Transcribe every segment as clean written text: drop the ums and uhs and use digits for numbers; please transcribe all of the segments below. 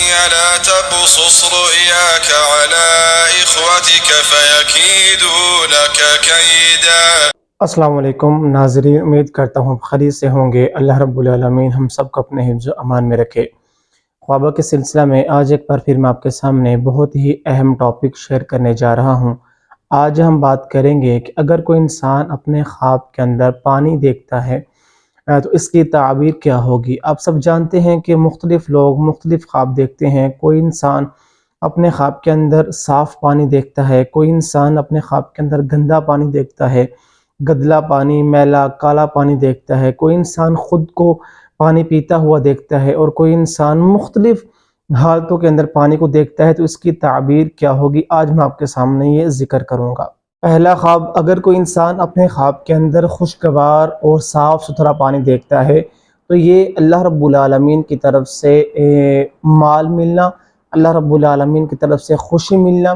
لا تقصص رؤياك على إخوتك فيكيدوا لك كيدا۔ السلام علیکم ناظرین، امید کرتا ہوں خیریت سے ہوں گے۔ اللہ رب العالمین ہم سب کو اپنے حفظ و امان میں رکھے۔ خوابوں کے سلسلہ میں آج ایک بار پھر میں آپ کے سامنے بہت ہی اہم ٹاپک شیئر کرنے جا رہا ہوں۔ آج ہم بات کریں گے کہ اگر کوئی انسان اپنے خواب کے اندر پانی دیکھتا ہے تو اس کی تعبیر کیا ہوگی۔ آپ سب جانتے ہیں کہ مختلف لوگ مختلف خواب دیکھتے ہیں۔ کوئی انسان اپنے خواب کے اندر صاف پانی دیکھتا ہے، کوئی انسان اپنے خواب کے اندر گندا پانی دیکھتا ہے، گدلا پانی، میلا کالا پانی دیکھتا ہے، کوئی انسان خود کو پانی پیتا ہوا دیکھتا ہے، اور کوئی انسان مختلف حالتوں کے اندر پانی کو دیکھتا ہے۔ تو اس کی تعبیر کیا ہوگی، آج میں آپ کے سامنے یہ ذکر کروں گا۔ پہلا خواب، اگر کوئی انسان اپنے خواب کے اندر خوشگوار اور صاف ستھرا پانی دیکھتا ہے تو یہ اللہ رب العالمین کی طرف سے مال ملنا، اللہ رب العالمین کی طرف سے خوشی ملنا،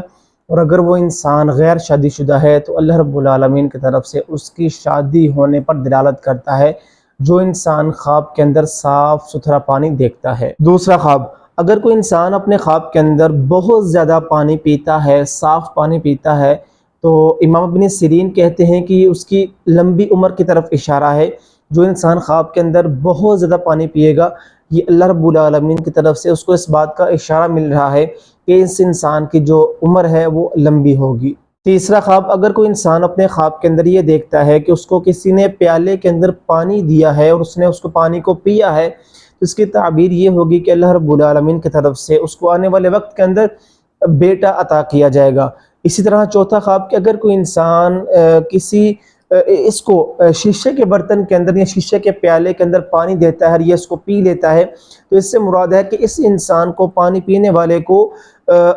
اور اگر وہ انسان غیر شادی شدہ ہے تو اللہ رب العالمین کی طرف سے اس کی شادی ہونے پر دلالت کرتا ہے، جو انسان خواب کے اندر صاف ستھرا پانی دیکھتا ہے۔ دوسرا خواب، اگر کوئی انسان اپنے خواب کے اندر بہت زیادہ پانی پیتا ہے، صاف پانی پیتا ہے، تو امام ابن سیرین کہتے ہیں کہ یہ اس کی لمبی عمر کی طرف اشارہ ہے۔ جو انسان خواب کے اندر بہت زیادہ پانی پیے گا، یہ اللہ رب العالمین کی طرف سے اس کو اس بات کا اشارہ مل رہا ہے کہ اس انسان کی جو عمر ہے وہ لمبی ہوگی۔ تیسرا خواب، اگر کوئی انسان اپنے خواب کے اندر یہ دیکھتا ہے کہ اس کو کسی نے پیالے کے اندر پانی دیا ہے اور اس نے اس کو پانی کو پیا ہے، تو اس کی تعبیر یہ ہوگی کہ اللہ رب العالمین کی طرف سے اس کو آنے والے وقت کے اندر بیٹا عطا کیا جائے گا۔ اسی طرح چوتھا خواب کہ اگر کوئی انسان اس کو شیشے کے برتن کے اندر یا شیشے کے پیالے کے اندر پانی دیتا ہے اور یہ اس کو پی لیتا ہے، تو اس سے مراد ہے کہ اس انسان کو، پانی پینے والے کو،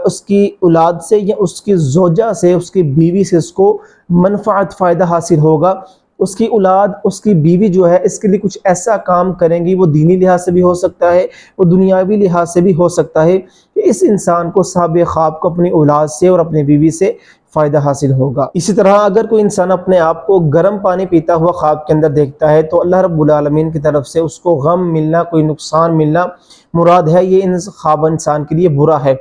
اس کی اولاد سے یا اس کی زوجہ سے، اس کی بیوی سے اس کو منفعت، فائدہ حاصل ہوگا۔ اس کی اولاد، اس کی بیوی جو ہے اس کے لیے کچھ ایسا کام کریں گی، وہ دینی لحاظ سے بھی ہو سکتا ہے، وہ دنیاوی لحاظ سے بھی ہو سکتا ہے، کہ اس انسان کو، صاحب خواب کو، اپنی اولاد سے اور اپنی بیوی سے فائدہ حاصل ہوگا۔ اسی طرح اگر کوئی انسان اپنے آپ کو گرم پانی پیتا ہوا خواب کے اندر دیکھتا ہے تو اللہ رب العالمین کی طرف سے اس کو غم ملنا، کوئی نقصان ملنا مراد ہے، یہ خواب انسان کے لیے برا ہے۔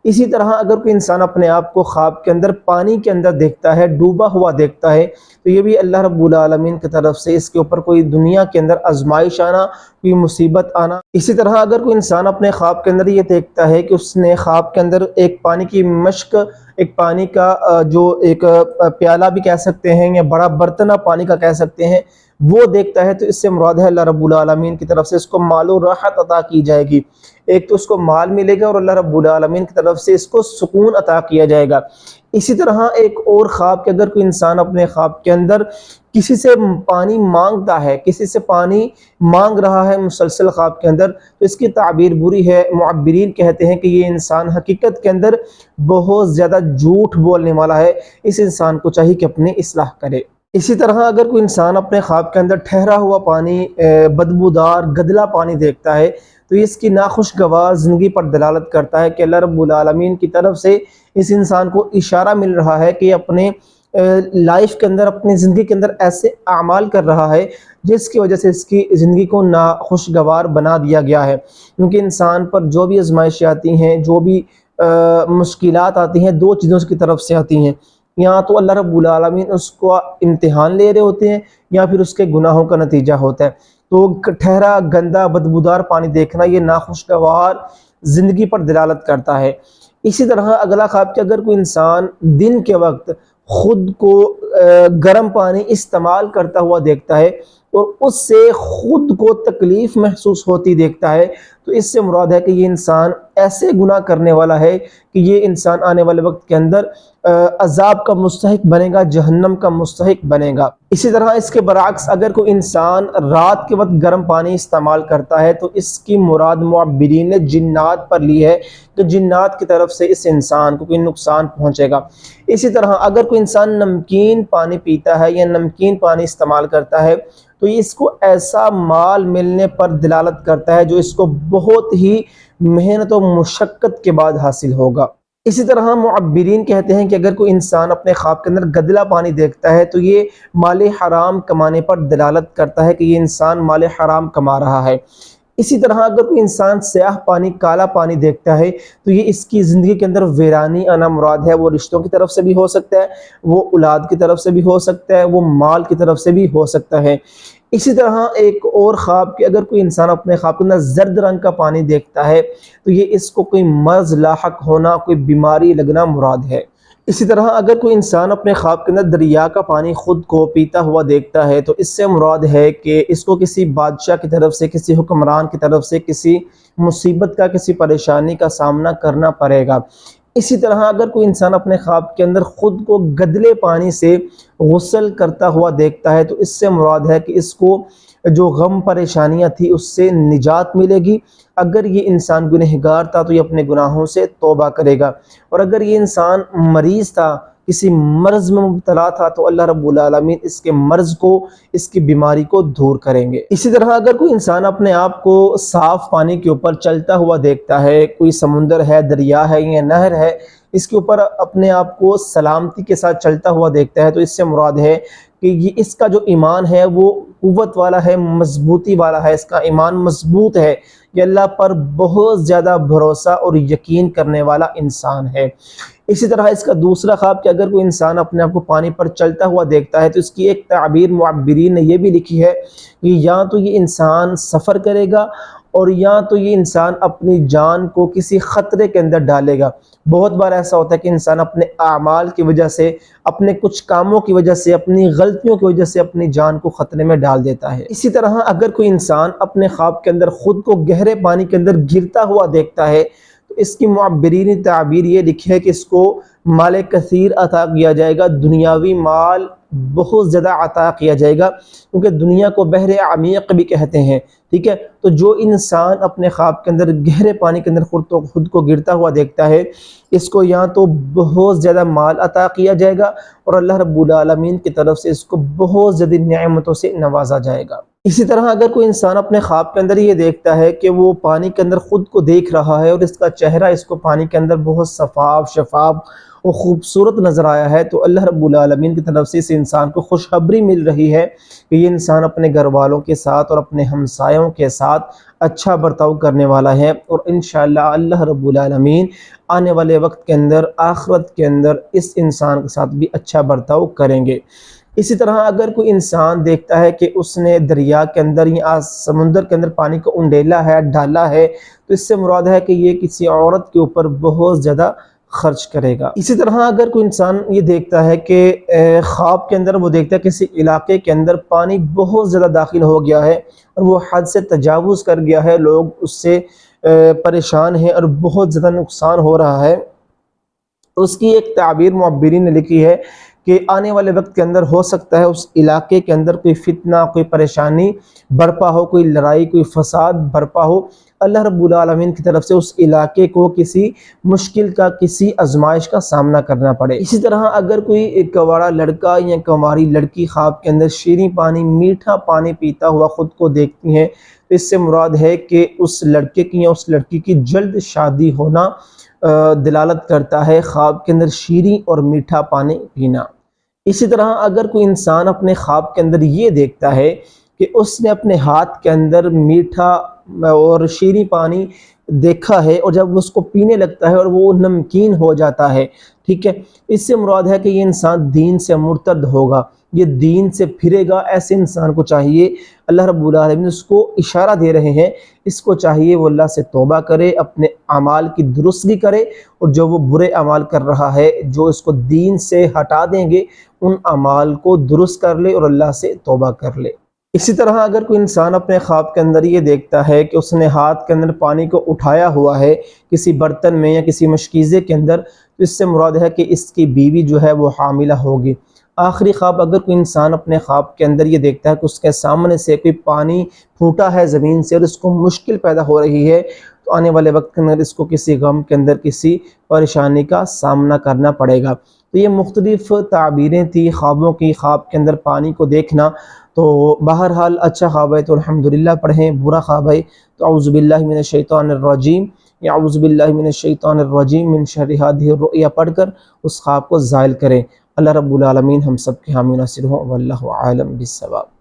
اسی طرح اگر کوئی انسان اپنے آپ کو خواب کے اندر پانی کے اندر دیکھتا ہے، ڈوبا ہوا دیکھتا ہے، تو یہ بھی اللہ رب العالمین کی طرف سے اس کے اوپر کوئی دنیا کے اندر آزمائش آنا، کوئی مصیبت آنا۔ اسی طرح اگر کوئی انسان اپنے خواب کے اندر یہ دیکھتا ہے کہ اس نے خواب کے اندر ایک پانی کی مشک، ایک پانی کا جو ایک پیالہ بھی کہہ سکتے ہیں یا بڑا برتن پانی کا کہہ سکتے ہیں، وہ دیکھتا ہے، تو اس سے مراد ہے اللہ رب العالمین کی طرف سے اس کو مال و راحت عطا کی جائے گی۔ ایک تو اس کو مال ملے گا اور اللہ رب العالمین کی طرف سے اس کو سکون عطا کیا جائے گا۔ اسی طرح ایک اور خواب کہ اگر کوئی انسان اپنے خواب کے اندر کسی سے پانی مانگتا ہے، کسی سے پانی مانگ رہا ہے مسلسل خواب کے اندر، تو اس کی تعبیر بری ہے۔ معبرین کہتے ہیں کہ یہ انسان حقیقت کے اندر بہت زیادہ جھوٹ بولنے والا ہے، اس انسان کو چاہیے کہ اپنی اصلاح کرے۔ اسی طرح اگر کوئی انسان اپنے خواب کے اندر ٹھہرا ہوا پانی، بدبودار گدلا پانی دیکھتا ہے، تو اس کی ناخوشگوار زندگی پر دلالت کرتا ہے کہ اللہ رب العالمین کی طرف سے اس انسان کو اشارہ مل رہا ہے کہ اپنے لائف کے اندر، اپنی زندگی کے اندر ایسے اعمال کر رہا ہے جس کی وجہ سے اس کی زندگی کو ناخوشگوار بنا دیا گیا ہے۔ کیونکہ انسان پر جو بھی آزمائشیں آتی ہیں، جو بھی مشکلات آتی ہیں، دو چیزوں کی طرف سے آتی ہیں۔ یا تو اللہ رب العالمین اس کو امتحان لے رہے ہوتے ہیں، یا پھر اس کے گناہوں کا نتیجہ ہوتا ہے۔ تو ٹھہرا گندا بدبودار پانی دیکھنا یہ ناخوشگوار زندگی پر دلالت کرتا ہے۔ اسی طرح اگلا خواب کہ اگر کوئی انسان دن کے وقت خود کو گرم پانی استعمال کرتا ہوا دیکھتا ہے اور اس سے خود کو تکلیف محسوس ہوتی دیکھتا ہے، تو اس سے مراد ہے کہ یہ انسان ایسے گناہ کرنے والا ہے کہ یہ انسان آنے والے وقت کے اندر عذاب کا مستحق بنے گا، جہنم کا مستحق بنے گا۔ اسی طرح اس کے برعکس اگر کوئی انسان رات کے وقت گرم پانی استعمال کرتا ہے تو اس کی مراد معبرین نے جنات پر لی ہے کہ جنات کی طرف سے اس انسان کو کوئی نقصان پہنچے گا۔ اسی طرح اگر کوئی انسان نمکین پانی پیتا ہے یا نمکین پانی استعمال کرتا ہے تو یہ اس کو ایسا مال ملنے پر دلالت کرتا ہے جو اس کو بہت ہی محنت و مشقت کے بعد حاصل ہوگا۔ اسی طرح معبرین کہتے ہیں کہ اگر کوئی انسان اپنے خواب کے اندر گدلا پانی دیکھتا ہے تو یہ مال حرام کمانے پر دلالت کرتا ہے کہ یہ انسان مال حرام کما رہا ہے۔ اسی طرح اگر کوئی انسان سیاہ پانی، کالا پانی دیکھتا ہے تو یہ اس کی زندگی کے اندر ویرانی آنا مراد ہے۔ وہ رشتوں کی طرف سے بھی ہو سکتا ہے، وہ اولاد کی طرف سے بھی ہو سکتا ہے، وہ مال کی طرف سے بھی ہو سکتا ہے۔ اسی طرح ایک اور خواب کہ اگر کوئی انسان اپنے خواب کے اندر زرد رنگ کا پانی دیکھتا ہے تو یہ اس کو کوئی مرض لاحق ہونا، کوئی بیماری لگنا مراد ہے۔ اسی طرح اگر کوئی انسان اپنے خواب کے اندر دریا کا پانی خود کو پیتا ہوا دیکھتا ہے تو اس سے مراد ہے کہ اس کو کسی بادشاہ کی طرف سے، کسی حکمران کی طرف سے کسی مصیبت کا، کسی پریشانی کا سامنا کرنا پڑے گا۔ اسی طرح اگر کوئی انسان اپنے خواب کے اندر خود کو گدلے پانی سے غسل کرتا ہوا دیکھتا ہے تو اس سے مراد ہے کہ اس کو جو غم پریشانیاں تھی اس سے نجات ملے گی۔ اگر یہ انسان گنہگار تھا تو یہ اپنے گناہوں سے توبہ کرے گا، اور اگر یہ انسان مریض تھا، کسی مرض میں مبتلا تھا، تو اللہ رب العالمین اس کے مرض کو، اس کی بیماری کو دور کریں گے۔ اسی طرح اگر کوئی انسان اپنے آپ کو صاف پانی کے اوپر چلتا ہوا دیکھتا ہے، کوئی سمندر ہے، دریا ہے یا نہر ہے، اس کے اوپر اپنے آپ کو سلامتی کے ساتھ چلتا ہوا دیکھتا ہے تو اس سے مراد ہے کہ یہ اس کا جو ایمان ہے وہ قوت والا ہے، مضبوطی والا ہے، اس کا ایمان مضبوط ہے، یہ اللہ پر بہت زیادہ بھروسہ اور یقین کرنے والا انسان ہے۔ اسی طرح اس کا دوسرا خواب کہ اگر کوئی انسان اپنے آپ کو پانی پر چلتا ہوا دیکھتا ہے تو اس کی ایک تعبیر معبرین نے یہ بھی لکھی ہے کہ یا تو یہ انسان سفر کرے گا اور یا تو یہ انسان اپنی جان کو کسی خطرے کے اندر ڈالے گا۔ بہت بار ایسا ہوتا ہے کہ انسان اپنے اعمال کی وجہ سے، اپنے کچھ کاموں کی وجہ سے، اپنی غلطیوں کی وجہ سے اپنی جان کو خطرے میں ڈال دیتا ہے۔ اسی طرح اگر کوئی انسان اپنے خواب کے اندر خود کو گہرے پانی کے اندر گرتا ہوا دیکھتا ہے تو اس کی معبرین تعبیر یہ لکھی ہے کہ اس کو مال کثیر عطا کیا جائے گا، دنیاوی مال بہت زیادہ عطا کیا جائے گا، کیونکہ دنیا کو بحر عمیق بھی کہتے ہیں، ٹھیک ہے۔ تو جو انسان اپنے خواب کے اندر گہرے پانی کے اندر خود کو گرتا ہوا دیکھتا ہے، اس کو یا تو بہت زیادہ مال عطا کیا جائے گا اور اللہ رب العالمین کی طرف سے اس کو بہت زیادہ نعمتوں سے نوازا جائے گا۔ اسی طرح اگر کوئی انسان اپنے خواب کے اندر یہ دیکھتا ہے کہ وہ پانی کے اندر خود کو دیکھ رہا ہے اور اس کا چہرہ اس کو پانی کے اندر بہت شفاف اور خوبصورت نظر آیا ہے تو اللہ رب العالمین کی طرف سے اس انسان کو خوشخبری مل رہی ہے کہ یہ انسان اپنے گھر والوں کے ساتھ اور اپنے ہمسایوں کے ساتھ اچھا برتاؤ کرنے والا ہے، اور انشاءاللہ اللہ رب العالمین آنے والے وقت کے اندر، آخرت کے اندر اس انسان کے ساتھ بھی اچھا برتاؤ کریں گے۔ اسی طرح اگر کوئی انسان دیکھتا ہے کہ اس نے دریا کے اندر یا سمندر کے اندر پانی کو انڈیلا ہے، ڈالا ہے، تو اس سے مراد ہے کہ یہ کسی عورت کے اوپر بہت زیادہ خرچ کرے گا۔ اسی طرح اگر کوئی انسان یہ دیکھتا ہے کہ خواب کے اندر وہ دیکھتا ہے کسی علاقے کے اندر پانی بہت زیادہ داخل ہو گیا ہے اور وہ حد سے تجاوز کر گیا ہے، لوگ اس سے پریشان ہیں اور بہت زیادہ نقصان ہو رہا ہے، اس کی ایک تعبیر معبرین نے لکھی ہے کہ آنے والے وقت کے اندر ہو سکتا ہے اس علاقے کے اندر کوئی فتنہ، کوئی پریشانی برپا ہو، کوئی لڑائی، کوئی فساد برپا ہو، اللہ رب العالمین کی طرف سے اس علاقے کو کسی مشکل کا، کسی آزمائش کا سامنا کرنا پڑے۔ اسی طرح اگر کوئی ایک کنوارا لڑکا یا کنواری لڑکی خواب کے اندر شیریں پانی، میٹھا پانی پیتا ہوا خود کو دیکھتی ہیں تو اس سے مراد ہے کہ اس لڑکے کی یا اس لڑکی کی جلد شادی ہونا دلالت کرتا ہے، خواب کے اندر شیریں اور میٹھا پانی پینا۔ اسی طرح اگر کوئی انسان اپنے خواب کے اندر یہ دیکھتا ہے کہ اس نے اپنے ہاتھ کے اندر میٹھا اور شیریں پانی دیکھا ہے اور جب اس کو پینے لگتا ہے اور وہ نمکین ہو جاتا ہے، ٹھیک ہے، اس سے مراد ہے کہ یہ انسان دین سے مرتد ہوگا، یہ دین سے پھرے گا۔ ایسے انسان کو چاہیے، اللہ رب العالمین اس کو اشارہ دے رہے ہیں، اس کو چاہیے وہ اللہ سے توبہ کرے، اپنے اعمال کی درستگی کرے، اور جو وہ برے اعمال کر رہا ہے جو اس کو دین سے ہٹا دیں گے ان اعمال کو درست کر لے اور اللہ سے توبہ کر لے۔ اسی طرح اگر کوئی انسان اپنے خواب کے اندر یہ دیکھتا ہے کہ اس نے ہاتھ کے اندر پانی کو اٹھایا ہوا ہے کسی برتن میں یا کسی مشکیزے کے اندر، تو اس سے مراد ہے کہ اس کی بیوی جو ہے وہ حاملہ ہوگی۔ آخری خواب اگر کوئی انسان اپنے خواب کے اندر یہ دیکھتا ہے کہ اس کے سامنے سے کوئی پانی پھوٹا ہے زمین سے اور اس کو مشکل پیدا ہو رہی ہے، تو آنے والے وقت کے اندر اس کو کسی غم کے اندر، کسی پریشانی کا سامنا کرنا پڑے گا۔ تو یہ مختلف تعبیریں تھی خوابوں کی، خواب کے اندر پانی کو دیکھنا۔ تو بہرحال اچھا خواب ہے تو الحمدللہ پڑھیں، برا خواب ہے تو اعوذ باللہ من الشیطان الرجیم یا اعوذ باللہ من الشیطان الرجیم من شر ہذہ الرؤیا پڑھ کر اس خواب کو زائل کریں۔ اللہ رب العالمین ہم سب کے حامی و ناصر ہوں، واللہ عالم بالصواب۔